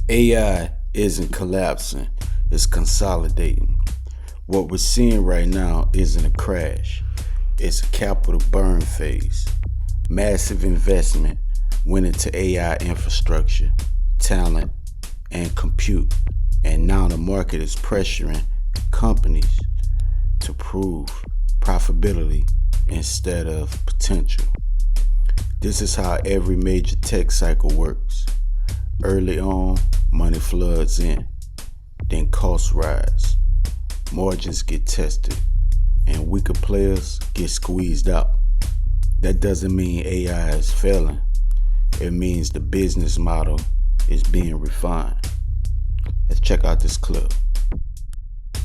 AI isn't collapsing, it's consolidating. What we're seeing right now isn't a crash, it's a capital burn phase. Massive investment went into AI infrastructure, talent, and compute. And now the market is pressuring companies to prove profitability instead of potential. This is how every major tech cycle works. Early on, money floods in, then costs rise, margins get tested, and weaker players get squeezed out. That doesn't mean AI is failing, it means the business model is being refined. Let's check out this clip.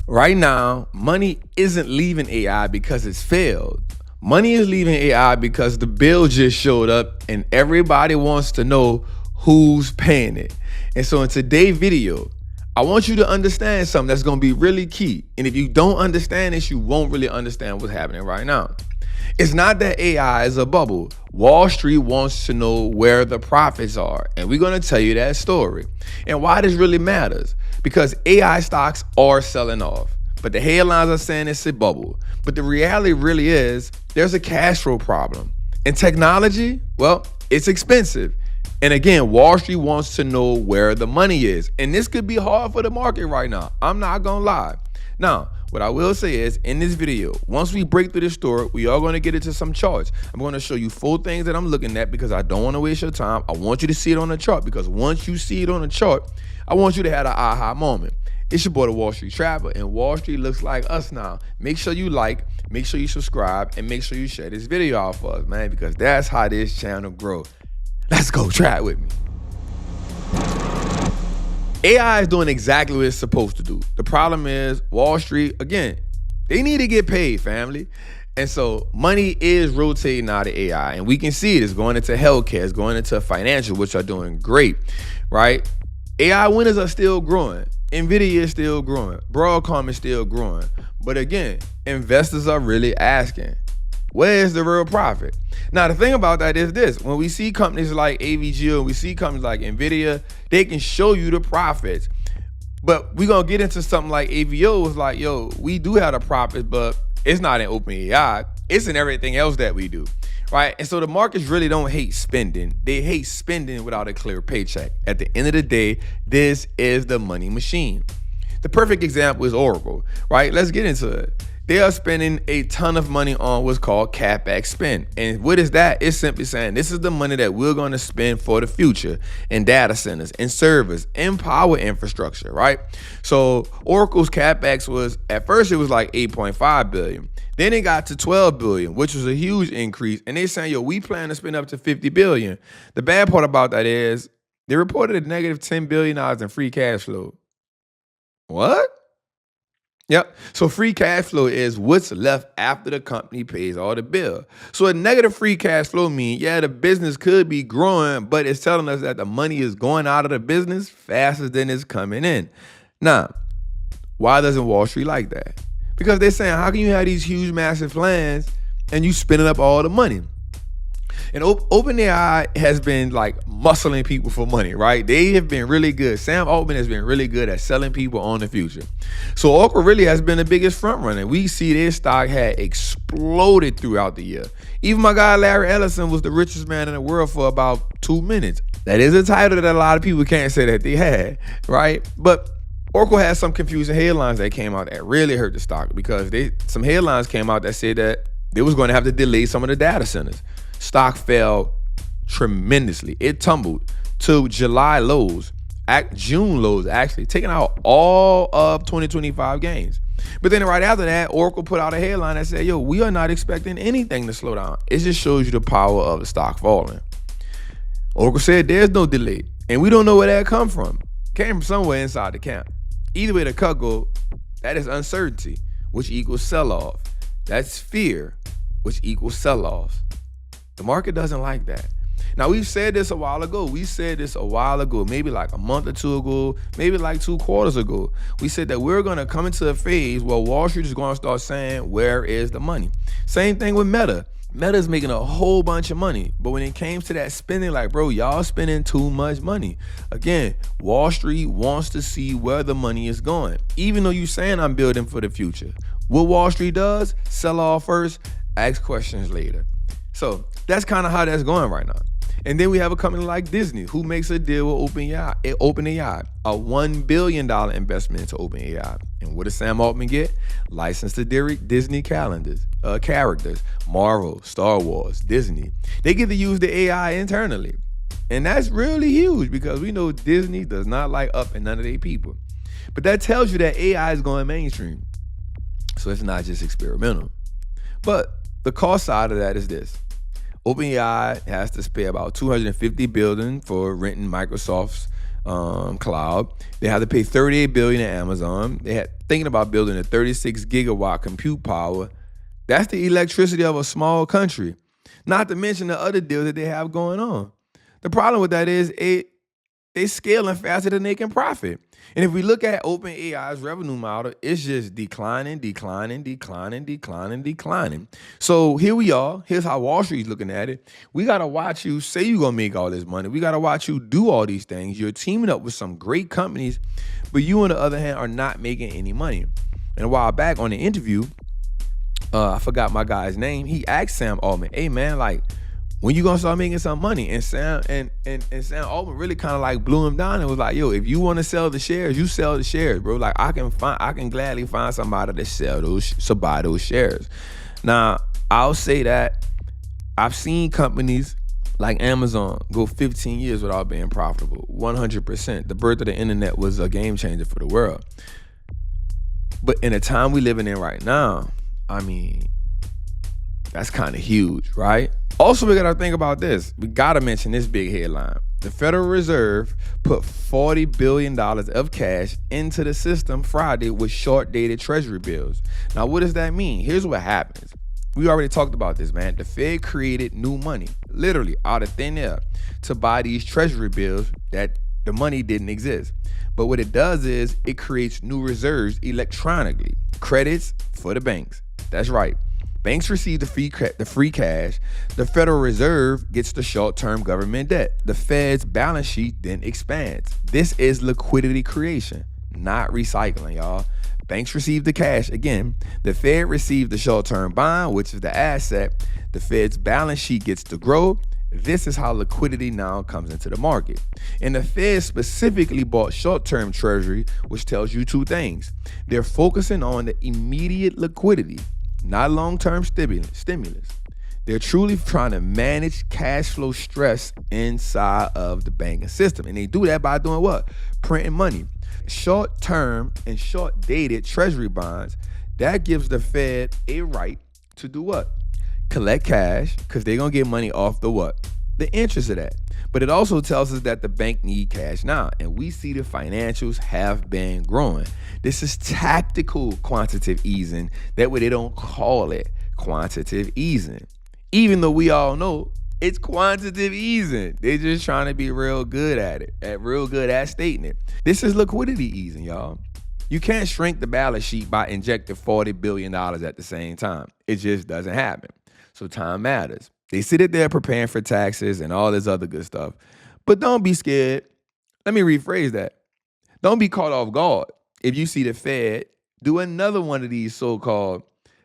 Right now, money isn't leaving AI because it's failed. Money is leaving AI because the bill just showed up and everybody wants to know who's paying it. And so in today's video, I want you to understand something that's going to be really key. And if you don't understand this, you won't really understand what's happening right now. It's not that AI is a bubble. Wall Street wants to know where the profits are. And we're going to tell you that story. And why this really matters. Because AI stocks are selling off. But the headlines are saying it's a bubble. But the reality really is there's a cash flow problem. And technology, well, it's expensive. And again, Wall Street wants to know where the money is. And this could be hard for the market right now. I'm not going to lie. Now, what I will say is in this video, once we break through this story, we are going to get into some charts. I'm going to show you 4 things that I'm looking at because I don't want to waste your time. I want you to see it on the chart because once you see it on the chart, I want you to have an aha moment. It's your boy, the Wall Street Trapper, and Wall Street looks like us now. Make sure you like, make sure you subscribe, and make sure you share this video out for us, man, because that's how this channel grows. Let's go, try it with me. AI is doing exactly what it's supposed to do. The problem is Wall Street, again, they need to get paid, family. And so money is rotating out of AI. And we can see it. It's going into healthcare. It's going into financial, which are doing great, right? AI winners are still growing. NVIDIA is still growing. Broadcom is still growing. But again, investors are really asking, where is the real profit? Now, the thing about that is this. When we see companies like AVG and we see companies like NVIDIA, they can show you the profits. But we're going to get into something like AVO. It's like, yo, we do have the profits, but it's not in OpenAI. It's in everything else that we do, right? And so the markets really don't hate spending. They hate spending without a clear paycheck. At the end of the day, this is the money machine. The perfect example is Oracle, right? Let's get into it. They are spending a ton of money on what's called CapEx spend. And what is that? It's simply saying this is the money that we're going to spend for the future in data centers, in servers, in power infrastructure, right? So Oracle's CapEx was, at first it was like 8.5 billion. Then it got to 12 billion, which was a huge increase. And they're saying, yo, we plan to spend up to 50 billion. The bad part about that is they reported a negative $10 billion in free cash flow. What? Yep. So free cash flow is what's left after the company pays all the bill. So a negative free cash flow means, yeah, the business could be growing, but it's telling us that the money is going out of the business faster than it's coming in. Now, why doesn't Wall Street like that? Because they're saying, how can you have these huge, massive plans and you spending up all the money? And OpenAI has been like muscling people for money, right? They have been really good. Sam Altman has been really good at selling people on the future. So Oracle really has been the biggest front runner. We see their stock had exploded throughout the year. Even my guy Larry Ellison was the richest man in the world for about 2 minutes. That is a title that a lot of people can't say that they had, right? But Oracle has some confusing headlines that came out that really hurt the stock because some headlines came out that said that they was going to have to delay some of the data centers. Stock fell tremendously. It tumbled to July lows, June lows actually, taking out all of 2025 gains. But then right after that, Oracle put out a headline that said, yo, we are not expecting anything to slow down. It just shows you the power of the stock falling. Oracle said there's no delay, and we don't know where that come from. Came from somewhere inside the camp. Either way the cut go, that is uncertainty, which equals sell-off. That's fear, which equals sell-off. The market doesn't like that. Now, we've said this a while ago. We said this a while ago, maybe like a month or two ago, maybe like 2 quarters ago. We said that we're going to come into a phase where Wall Street is going to start saying, where is the money? Same thing with Meta. Meta's making a whole bunch of money, but when it came to that spending, like, bro, y'all spending too much money. Again, Wall Street wants to see where the money is going. Even though you saying I'm building for the future, what Wall Street does, sell off first, ask questions later. So that's kind of how that's going right now. And then we have a company like Disney, who makes a deal with OpenAI, a $1 billion investment into OpenAI. And what does Sam Altman get? License to Disney characters, Marvel, Star Wars, Disney. They get to use the AI internally. And that's really huge because we know Disney does not like up and none of their people. But that tells you that AI is going mainstream. So it's not just experimental. But the cost side of that is this. OpenAI has to pay about $250 billion for renting Microsoft's cloud. They have to pay $38 billion to Amazon. They had thinking about building a 36 gigawatt compute power. That's the electricity of a small country. Not to mention the other deals that they have going on. The problem with that is they scaling faster than they can profit. And if we look at OpenAI's revenue model, it's just declining. So here we are. Here's how Wall Street's looking at it. We got to watch you say you're going to make all this money. We got to watch you do all these things. You're teaming up with some great companies, but you, on the other hand, are not making any money. And a while back on the interview, I forgot my guy's name. He asked Sam Altman, hey, man, like, when you gonna start making some money? And Sam Altman really kind of like blew him down and was like, yo, if you want to sell the shares, you sell the shares, bro. Like I can gladly find somebody to buy those shares. Now, I'll say that I've seen companies like Amazon go 15 years without being profitable, 100%. The birth of the internet was a game changer for the world. But in the time we living in right now, I mean, that's kind of huge, right? Also, we got to think about this. We got to mention this big headline. The Federal Reserve put $40 billion of cash into the system Friday with short-dated treasury bills. Now, what does that mean? Here's what happens. We already talked about this, man. The Fed created new money, literally out of thin air, to buy these treasury bills that the money didn't exist. But what it does is it creates new reserves electronically, credits for the banks. That's right. Banks receive the free cash. The Federal Reserve gets the short-term government debt. The Fed's balance sheet then expands. This is liquidity creation, not recycling, y'all. Banks receive the cash. Again, the Fed received the short-term bond, which is the asset. The Fed's balance sheet gets to grow. This is how liquidity now comes into the market. And the Fed specifically bought short-term treasury, which tells you two things. They're focusing on the immediate liquidity, not long-term stimulus. They're truly trying to manage cash flow stress inside of the banking system. And they do that by doing what? Printing money. Short-term and short-dated treasury bonds, that gives the Fed a right to do what? Collect cash, because they're going to get money off the what? The interest of that. But it also tells us that the bank need cash now. And we see the financials have been growing. This is tactical quantitative easing. That way they don't call it quantitative easing. Even though we all know it's quantitative easing. They're just trying to be real good at it, real good at stating it. This is liquidity easing, y'all. You can't shrink the balance sheet by injecting $40 billion at the same time. It just doesn't happen. So time matters. They sit there preparing for taxes and all this other good stuff. But don't be scared. Let me rephrase that. Don't be caught off guard if you see the Fed do another one of these so-called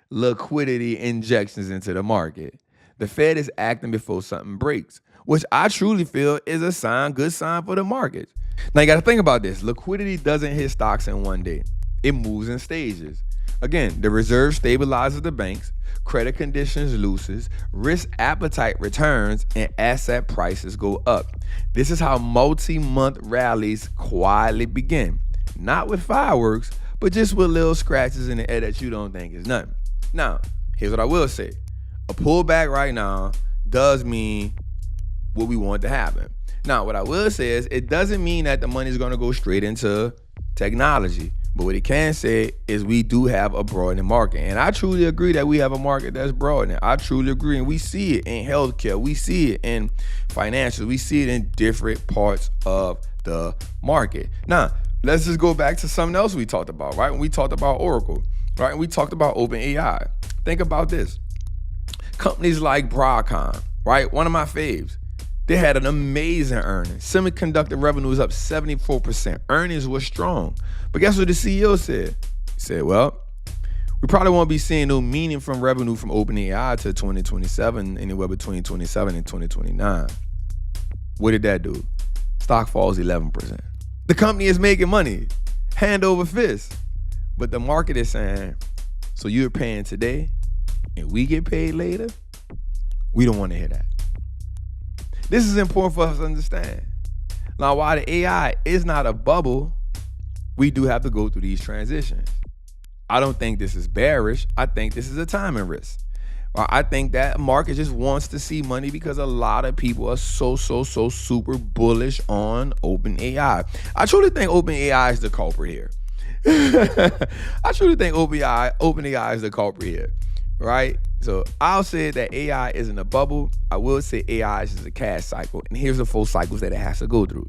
liquidity injections into the market. The Fed is acting before something breaks, which I truly feel is a good sign for the markets. Now you got to think about this. Liquidity doesn't hit stocks in one day. It moves in stages. Again, the reserve stabilizes the banks, credit conditions loosens, risk appetite returns, and asset prices go up. This is how multi-month rallies quietly begin. Not with fireworks, but just with little scratches in the air that you don't think is nothing. Now, here's what I will say. A pullback right now does mean what we want to happen. Now, what I will say is it doesn't mean that the money is going to go straight into technology. But what it can say is we do have a broadening market. And I truly agree that we have a market that's broadening. I truly agree. And we see it in healthcare. We see it in financials. We see it in different parts of the market. Now, let's just go back to something else we talked about, right? When we talked about Oracle, right? And we talked about OpenAI. Think about this. Companies like Broadcom, right? One of my faves. They had an amazing earnings. Semiconductor revenue was up 74%. Earnings were strong. But guess what the CEO said? He said, well, we probably won't be seeing no meaningful revenue from OpenAI till 2027, anywhere between 27 and 2029. What did that do? Stock falls 11%. The company is making money, hand over fist. But the market is saying, so you're paying today and we get paid later? We don't want to hear that. This is important for us to understand. Now, while the AI is not a bubble, we do have to go through these transitions. I don't think this is bearish. I think this is a timing risk. I think that market just wants to see money because a lot of people are so super bullish on OpenAI. I truly think OpenAI is the culprit here. I truly think OpenAI is the culprit here, right? So I'll say that AI isn't a bubble. I will say AI is just a cash cycle. And here's the 4 cycles that it has to go through.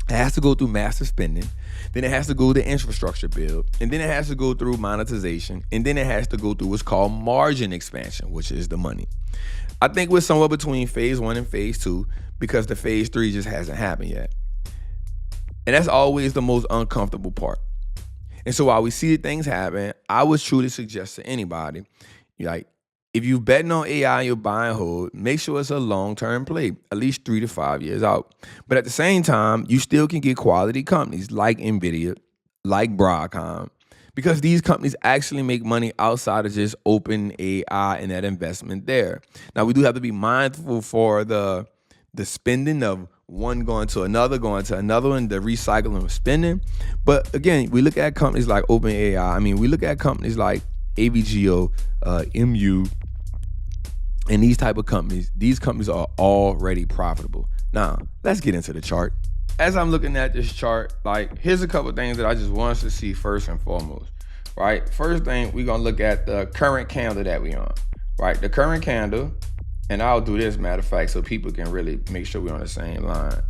It has to go through massive spending. Then it has to go to infrastructure build. And then it has to go through monetization. And then it has to go through what's called margin expansion, which is the money. I think we're somewhere between phase 1 and phase 2 because the phase 3 just hasn't happened yet. And that's always the most uncomfortable part. And so while we see things happen, I would truly suggest to anybody, like, if you're betting on AI and you're buying hold, make sure it's a long-term play, at least 3 to 5 years out. But at the same time, you still can get quality companies like NVIDIA, like Broadcom, because these companies actually make money outside of just OpenAI and that investment there. Now, we do have to be mindful for the spending of one going to another one, the recycling of spending. But again, we look at companies like OpenAI. We look at companies like AVGO, MU, and these type of companies. These companies are already profitable. Now, let's get into the chart. As I'm looking at this chart, like, here's a couple of things that I just want us to see first and foremost, right? First thing, we're gonna look at the current candle that we on, right? The current candle, and I'll do this, matter of fact, so people can really make sure we're on the same line.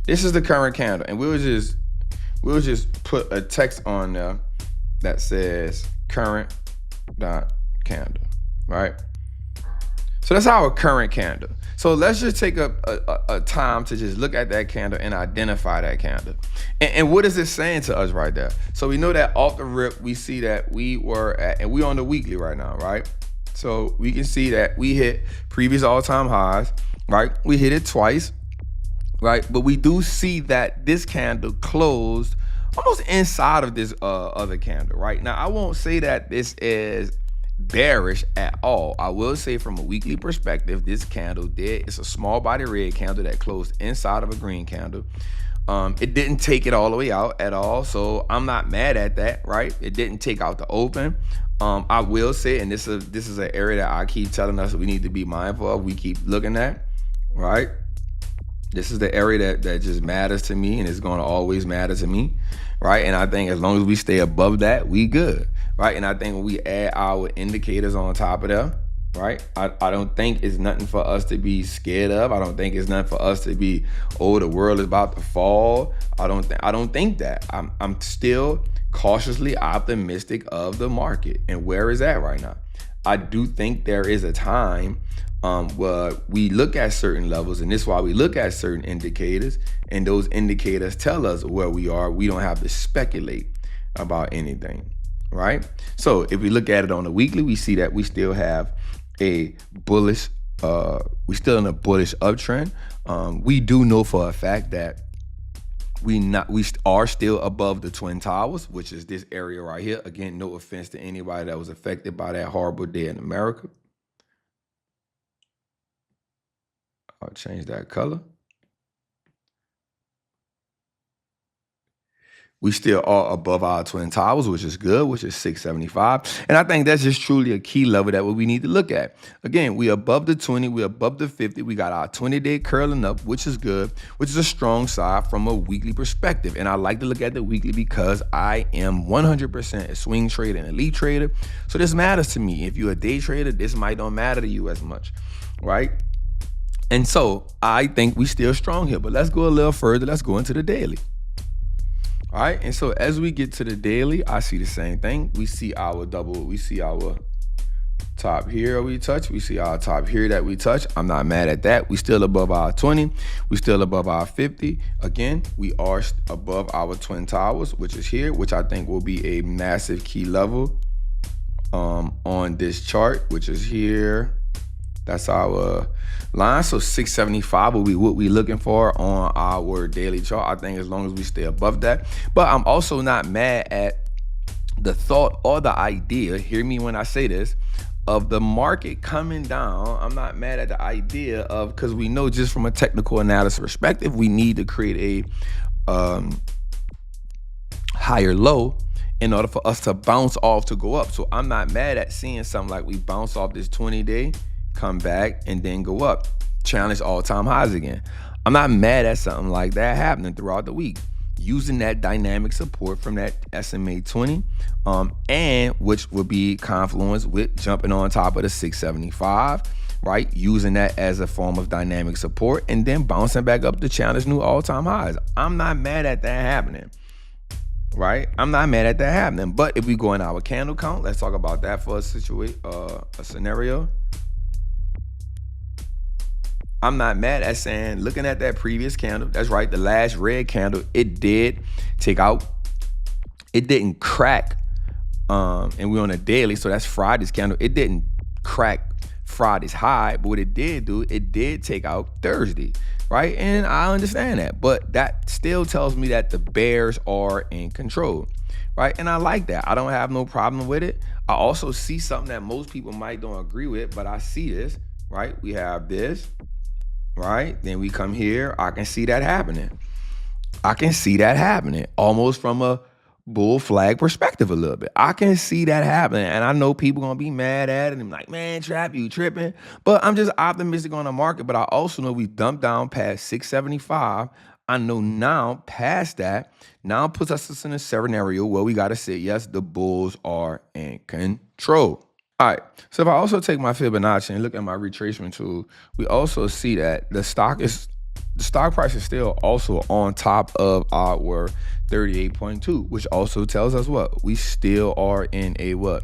This is the current candle, and we'll just put a text on there that says current candle, right? So that's our current candle. So let's just take a time to just look at that candle and identify that candle. And what is it saying to us right there? So we know that off the rip, we see that we were at, and we're on the weekly right now, right? So we can see that we hit previous all-time highs, right? We hit it twice, right? But we do see that this candle closed almost inside of this other candle, right? Now, I won't say that this is bearish at all. I will say from a weekly perspective, this candle it's a small body red candle that closed inside of a green candle. It didn't take it all the way out at all, so I'm not mad at that, right? It didn't take out the open. I will say, and this is an area that I keep telling us we need to be mindful of, we keep looking at, right? This is the area that just matters to me, and it's going to always matter to me, right? And I think as long as we stay above that, we good, right? And I think when we add our indicators on top of that, right? I don't think it's nothing for us to be scared of. I don't think it's nothing for us to be, oh, the world is about to fall. I don't think that. I'm still cautiously optimistic of the market and where is that right now. I do think there is a time where we look at certain levels, and this is why we look at certain indicators, and those indicators tell us where we are. We don't have to speculate about anything, right? So if we look at it on the weekly, we see that we still have a bullish, we're still in a bullish uptrend. We do know for a fact that we are still above the Twin Towers, which is this area right here. Again, no offense to anybody that was affected by that horrible day in America. I'll change that color. We still are above our Twin Towers, which is good, which is 675. And I think that's just truly a key level that we need to look at. Again, we above the 20, we above the 50. We got our 20-day curling up, which is good, which is a strong side from a weekly perspective. And I like to look at the weekly because I am 100% a swing trader and elite trader. So this matters to me. If you're a day trader, this might not matter to you as much, right? And so I think we still strong here, but let's go a little further. Let's go into the daily. All right, and so as we get to the daily, I see the same thing. We see our top here we touch. We see our top here that we touch. I'm not mad at that. We still above our 20. We still above our 50. Again, we are above our twin towers, which is here, which I think will be a massive key level on this chart, which is here. That's our line. So 675 will be what we're looking for on our daily chart. I think as long as we stay above that. But I'm also not mad at the thought or the idea, hear me when I say this, of the market coming down. I'm not mad at the idea of, because we know just from a technical analysis perspective, we need to create a higher low in order for us to bounce off to go up. So I'm not mad at seeing something like we bounce off this 20-day, come back, and then go up, challenge all-time highs again. I'm not mad at something like that happening throughout the week, using that dynamic support from that SMA 20, and which would be confluence with jumping on top of the 675, right? Using that as a form of dynamic support and then bouncing back up to challenge new all-time highs. I'm not mad at that happening, right? I'm not mad at that happening. But if we go in our candle count, let's talk about that for a scenario. I'm not mad at saying, looking at that previous candle, that's right, the last red candle, it did take out, it didn't crack, and we're on a daily, so that's Friday's candle. It didn't crack Friday's high, but what it did do, it did take out Thursday, right? And I understand that, but that still tells me that the bears are in control, right? And I like that. I don't have no problem with it. I also see something that most people might don't agree with, but I see this, right? We have this, right? Then we come here. I can see that happening. I can see that happening almost from a bull flag perspective a little bit. I can see that happening. And I know people going to be mad at it and like, man, Trap, you tripping. But I'm just optimistic on the market. But I also know we dumped down past 675. I know now past that, now puts us in a scenario where we got to say, yes, the bulls are in control. All right, so if I also take my Fibonacci and look at my retracement tool, we also see that the stock price is still also on top of our 38.2, which also tells us what? We still are in a what?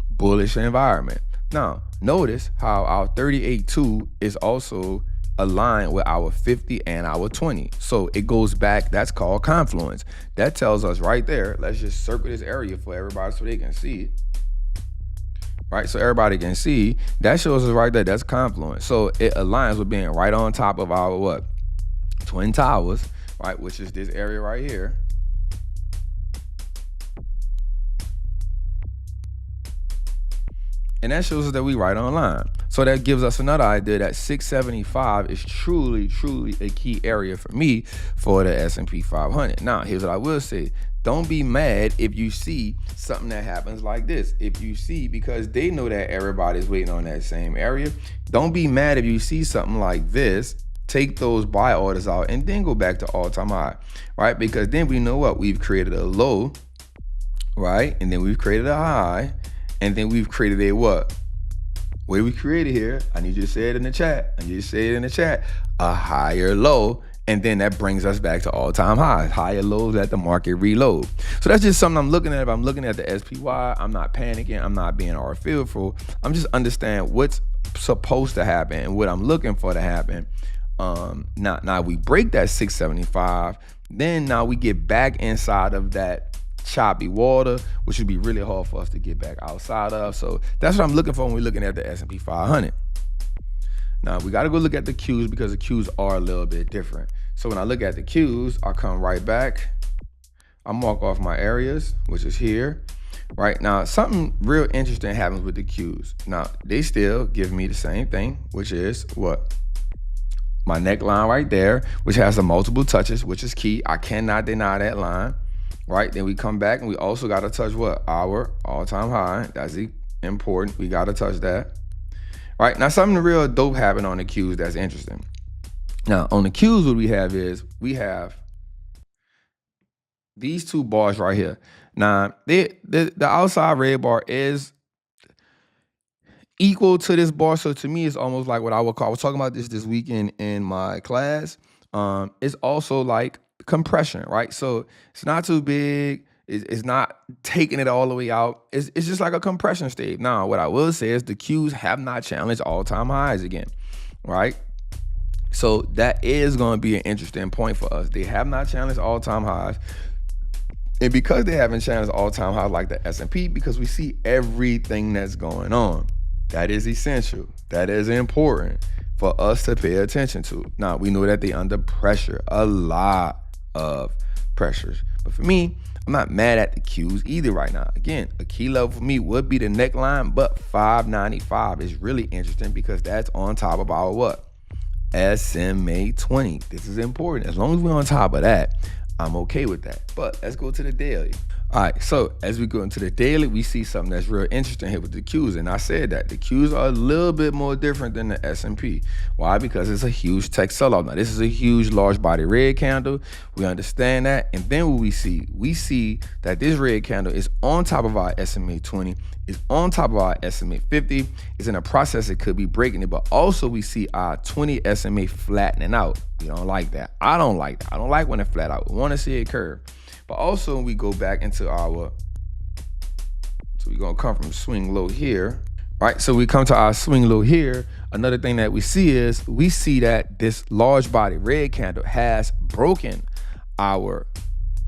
Bullish environment. Now, notice how our 38.2 is also aligned with our 50 and our 20. So it goes back, that's called confluence. That tells us right there, let's just circle this area for everybody so they can see it. Right, so everybody can see, that shows us right there, that's confluence. So it aligns with being right on top of our what? Twin towers, right, which is this area right here. And that shows us that we right on line. So that gives us another idea that 675 is truly, truly a key area for me for the S&P 500. Now, here's what I will say. Don't be mad if you see something that happens like this. If you see, because they know that everybody's waiting on that same area. Don't be mad if you see something like this. Take those buy orders out and then go back to all-time high, right? Because then we know what? We've created a low, right? And then we've created a high. And then we've created a what? What we created here, I need you to say it in the chat. A higher low. And then that brings us back to all-time highs, higher lows at the market reload. So that's just something I'm looking at. If I'm looking at the SPY, I'm not panicking. I'm not being all fearful. I'm just understanding what's supposed to happen and what I'm looking for to happen. Now we break that 675. Then now we get back inside of that choppy water, which would be really hard for us to get back outside of. So that's what I'm looking for when we're looking at the S&P 500. Now we got to go look at the Qs because the Qs are a little bit different. So when I look at the Qs, I come right back. I mark off my areas, which is here. Right now, something real interesting happens with the Qs. Now they still give me the same thing, which is what? My neckline right there, which has the multiple touches, which is key. I cannot deny that line. Right, then we come back and we also got to touch what? Our all-time high. That's important. We got to touch that. Right, now something real dope happened on the Qs that's interesting. Now on the Qs, what we have is we have these two bars right here. Now the outside red bar is equal to this bar. So to me, it's almost like what I would call, I was talking about this weekend in my class. It's also like compression, right? So it's not too big. It's not taking it all the way out. It's just like a compression stage. Now, what I will say is the Qs have not challenged all-time highs again, right? So that is going to be an interesting point for us. They have not challenged all-time highs. And because they haven't challenged all-time highs like the S&P, because we see everything that's going on, that is essential. That is important for us to pay attention to. Now, we know that they're under pressure, a lot of pressures. But for me, I'm not mad at the Qs either right now. Again, a key level for me would be the neckline, but 595 is really interesting because that's on top of our what? SMA 20. This is important. As long as we're on top of that, I'm okay with that. But let's go to the daily. All right, so as we go into the daily, we see something that's real interesting here with the Qs. And I said that the Qs are a little bit more different than the S&P. Why? Because it's a huge tech sell-off. Now, this is a huge large body red candle. We understand that. And then what we see that this red candle is on top of our SMA 20, is on top of our SMA 50, is in a process it could be breaking it. But also we see our 20 SMA flattening out. We don't like that. I don't like that. I don't like when it flat out. We want to see it curve. But also we go back into so we're gonna come from swing low here, right? So we come to our swing low here. Another thing that we see is we see that this large body red candle has broken our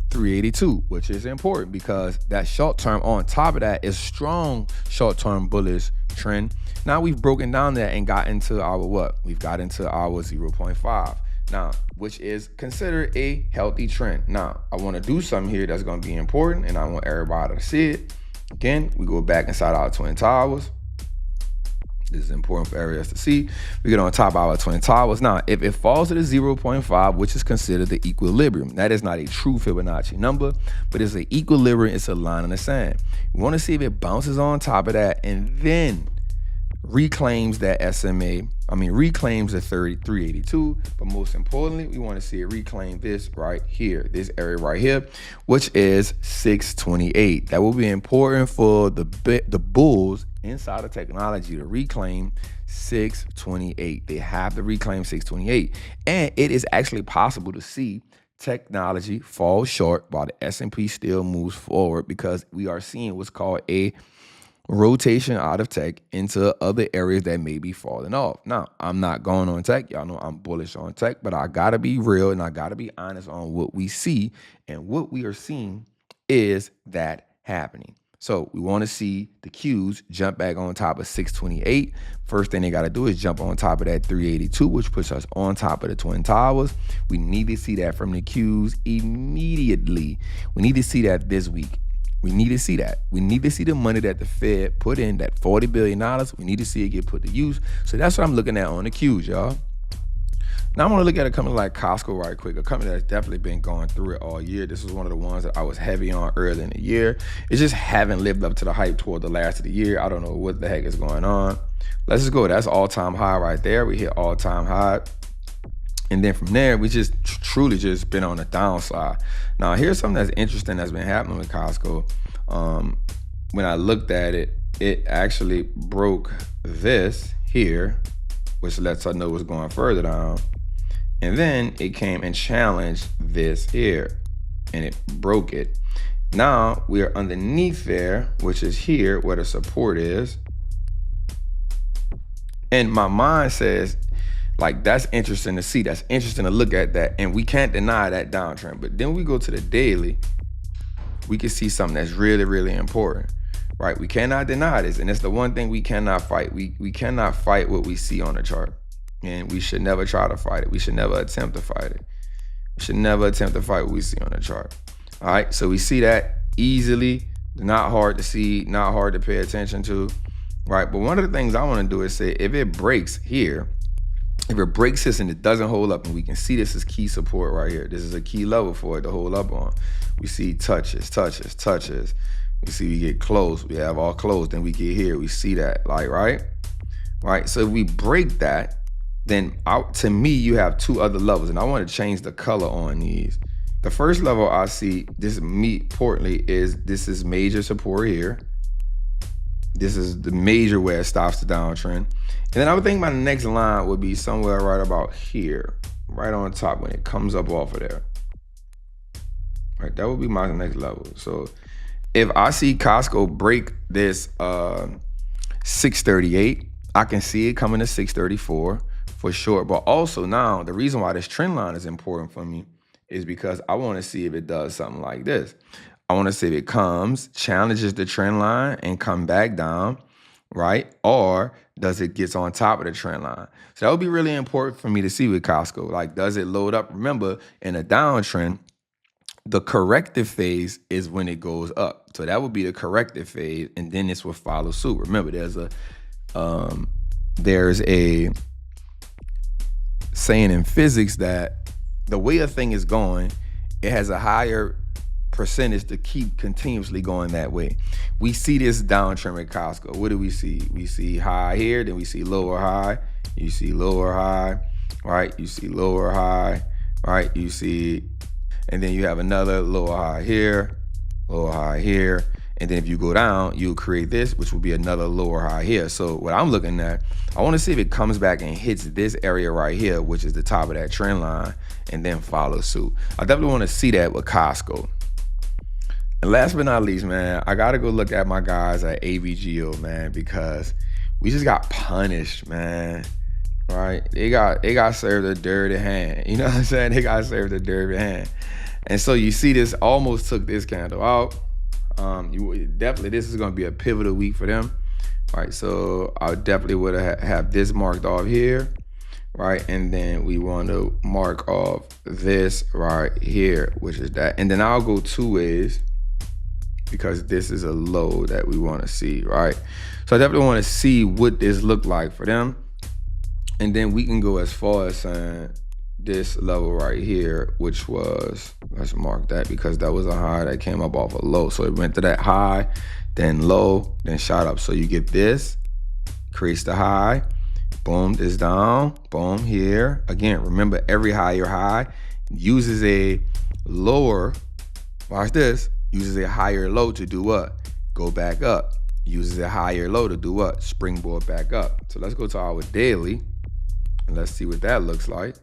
382, which is important because that short term on top of that is strong short-term bullish trend. Now we've broken down that and got into our what? We've got into our 0.5. Now, which is considered a healthy trend. Now, I want to do something here that's going to be important, and I want everybody to see it. Again, we go back inside our Twin Towers. This is important for areas to see. We get on top of our Twin Towers. Now, if it falls to the 0.5, which is considered the equilibrium, that is not a true Fibonacci number, but it's an equilibrium. It's a line in the sand. We want to see if it bounces on top of that and then reclaims that reclaims the 382, but most importantly, we want to see it reclaim this right here, this area right here, which is 628. That will be important for the bulls inside of technology to reclaim 628. They have to reclaim 628, and it is actually possible to see technology fall short while the S&P still moves forward because we are seeing what's called a rotation out of tech into other areas that may be falling off. Now, I'm not going on tech. Y'all know I'm bullish on tech, but I got to be real and I got to be honest on what we see. And what we are seeing is that happening. So we want to see the Qs jump back on top of 628. First thing they got to do is jump on top of that 382, which puts us on top of the Twin Towers. We need to see that from the Qs immediately. We need to see that this week. We need to see that. We need to see the money that the Fed put in, that $40 billion. We need to see it get put to use. So that's what I'm looking at on the Qs, y'all. Now I want to look at a company like Costco right quick, a company that's definitely been going through it all year. This was one of the ones that I was heavy on early in the year. It just haven't lived up to the hype toward the last of the year. I don't know what the heck is going on. Let's just go. That's all-time high right there. We hit all-time high. And then from there, we just truly just been on the downside. Now, here's something that's interesting that's been happening with Costco. When I looked at it, it actually broke this here, which lets us know what's going further down. And then it came and challenged this here, and it broke it. Now, we are underneath there, which is here where the support is. And my mind says, like, that's interesting to see. That's interesting to look at that. And we can't deny that downtrend. But then we go to the daily, we can see something that's really, really important, right? We cannot deny this. And it's the one thing we cannot fight. We cannot fight what we see on the chart. And we should never try to fight it. We should never attempt to fight it. We should never attempt to fight what we see on the chart. All right, so we see that easily. Not hard to see, not hard to pay attention to, right? But one of the things I want to do is say, if it breaks here, if it breaks this and it doesn't hold up, and we can see this is key support right here. This is a key level for it to hold up on. We see touches. We see we get close. We have all closed. Then we get here. We see that, like, right? So if we break that, then out to me, you have two other levels. And I want to change the color on these. The first level I see, this importantly, is this is major support here. This is the major where it stops the downtrend. And then I would think my next line would be somewhere right about here, right on top when it comes up off of there. right? That would be my next level. So if I see Costco break this 638, I can see it coming to 634 for sure. But also now, the reason why this trend line is important for me is because I want to see if it does something like this. I want to see if it comes, challenges the trend line and come back down, right? Or does it get on top of the trend line? So that would be really important for me to see with Costco. Like, does it load up? Remember, in a downtrend, the corrective phase is when it goes up. So that would be the corrective phase, and then this will follow suit. Remember, there's a saying in physics that the way a thing is going, it has a higher percentage to keep continuously going that way. We see this downtrend with Costco. What do we see? We see high here, then we see lower high. You see lower high, right? You see lower high, right? You see, and then you have another lower high here, and then if you go down, you'll create this, which will be another lower high here. So what I'm looking at, I want to see if it comes back and hits this area right here, which is the top of that trend line, and then follow suit. I definitely want to see that with Costco. And last but not least, man, I got to go look at my guys at AVGO, man, because we just got punished, man. Right? They got served a dirty hand. You know what I'm saying? They got served a dirty hand. And so you see this almost took this candle out. Definitely this is going to be a pivotal week for them. Right? So I definitely would have this marked off here. Right? And then we want to mark off this right here, which is that. And then I'll go two ways, because this is a low that we want to see, right? So I definitely want to see what this look like for them. And then we can go as far as saying this level right here, which was, let's mark that, because that was a high that came up off a low. So it went to that high, then low, then shot up. So you get this, creates the high, boom, this down, boom, here. Again, remember, every higher high uses a lower, watch this, uses a higher low to do what? Go back up. Uses a higher low to do what? Springboard back up. So let's go to our daily, and let's see what that looks like.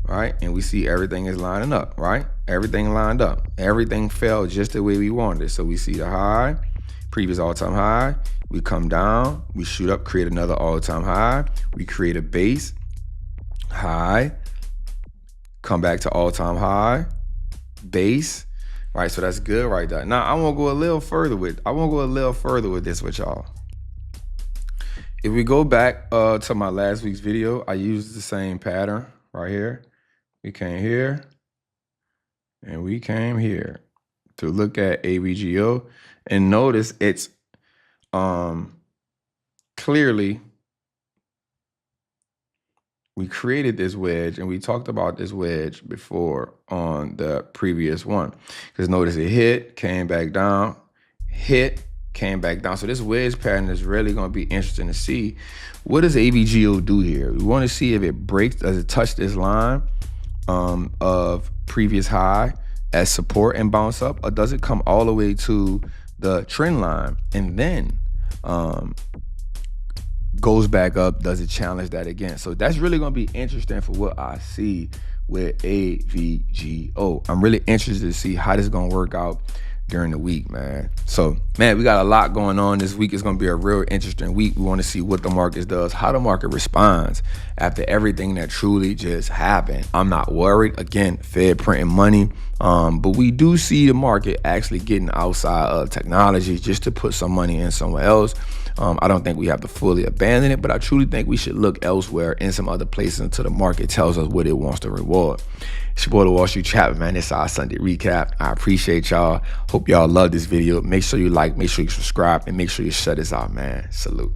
Right? And we see everything is lining up, right? Everything lined up. Everything fell just the way we wanted it. So we see the high, previous all-time high. We come down, we shoot up, create another all-time high. We create a base, high, come back to all-time high, base. Right, so that's good right there. Now I want to go a little further with this with y'all. If we go back to my last week's video, I used the same pattern right here. We came here and we came here to look at AVGO, and notice it's clearly, we created this wedge, and we talked about this wedge before on the previous one. Because notice it hit, came back down, hit, came back down. So this wedge pattern is really going to be interesting to see. What does AVGO do here? We want to see if it breaks, does it touch this line of previous high as support and bounce up, or does it come all the way to the trend line and then goes back up? Does it challenge that again? So that's really going to be interesting for what I see with AVGO. I'm really interested to see how this is going to work out during the week, man. So, man, we got a lot going on this week. It's going to be a real interesting week. We want to see what the market does, how the market responds after everything that truly just happened. I'm not worried. Again, Fed printing money. But we do see the market actually getting outside of technology just to put some money in somewhere else. I don't think we have to fully abandon it, but I truly think we should look elsewhere in some other places until the market tells us what it wants to reward. It's your boy, the Wall Street Trapper, man. This is our Sunday recap. I appreciate y'all. Hope y'all love this video. Make sure you like, make sure you subscribe, and make sure you share this out, man. Salute.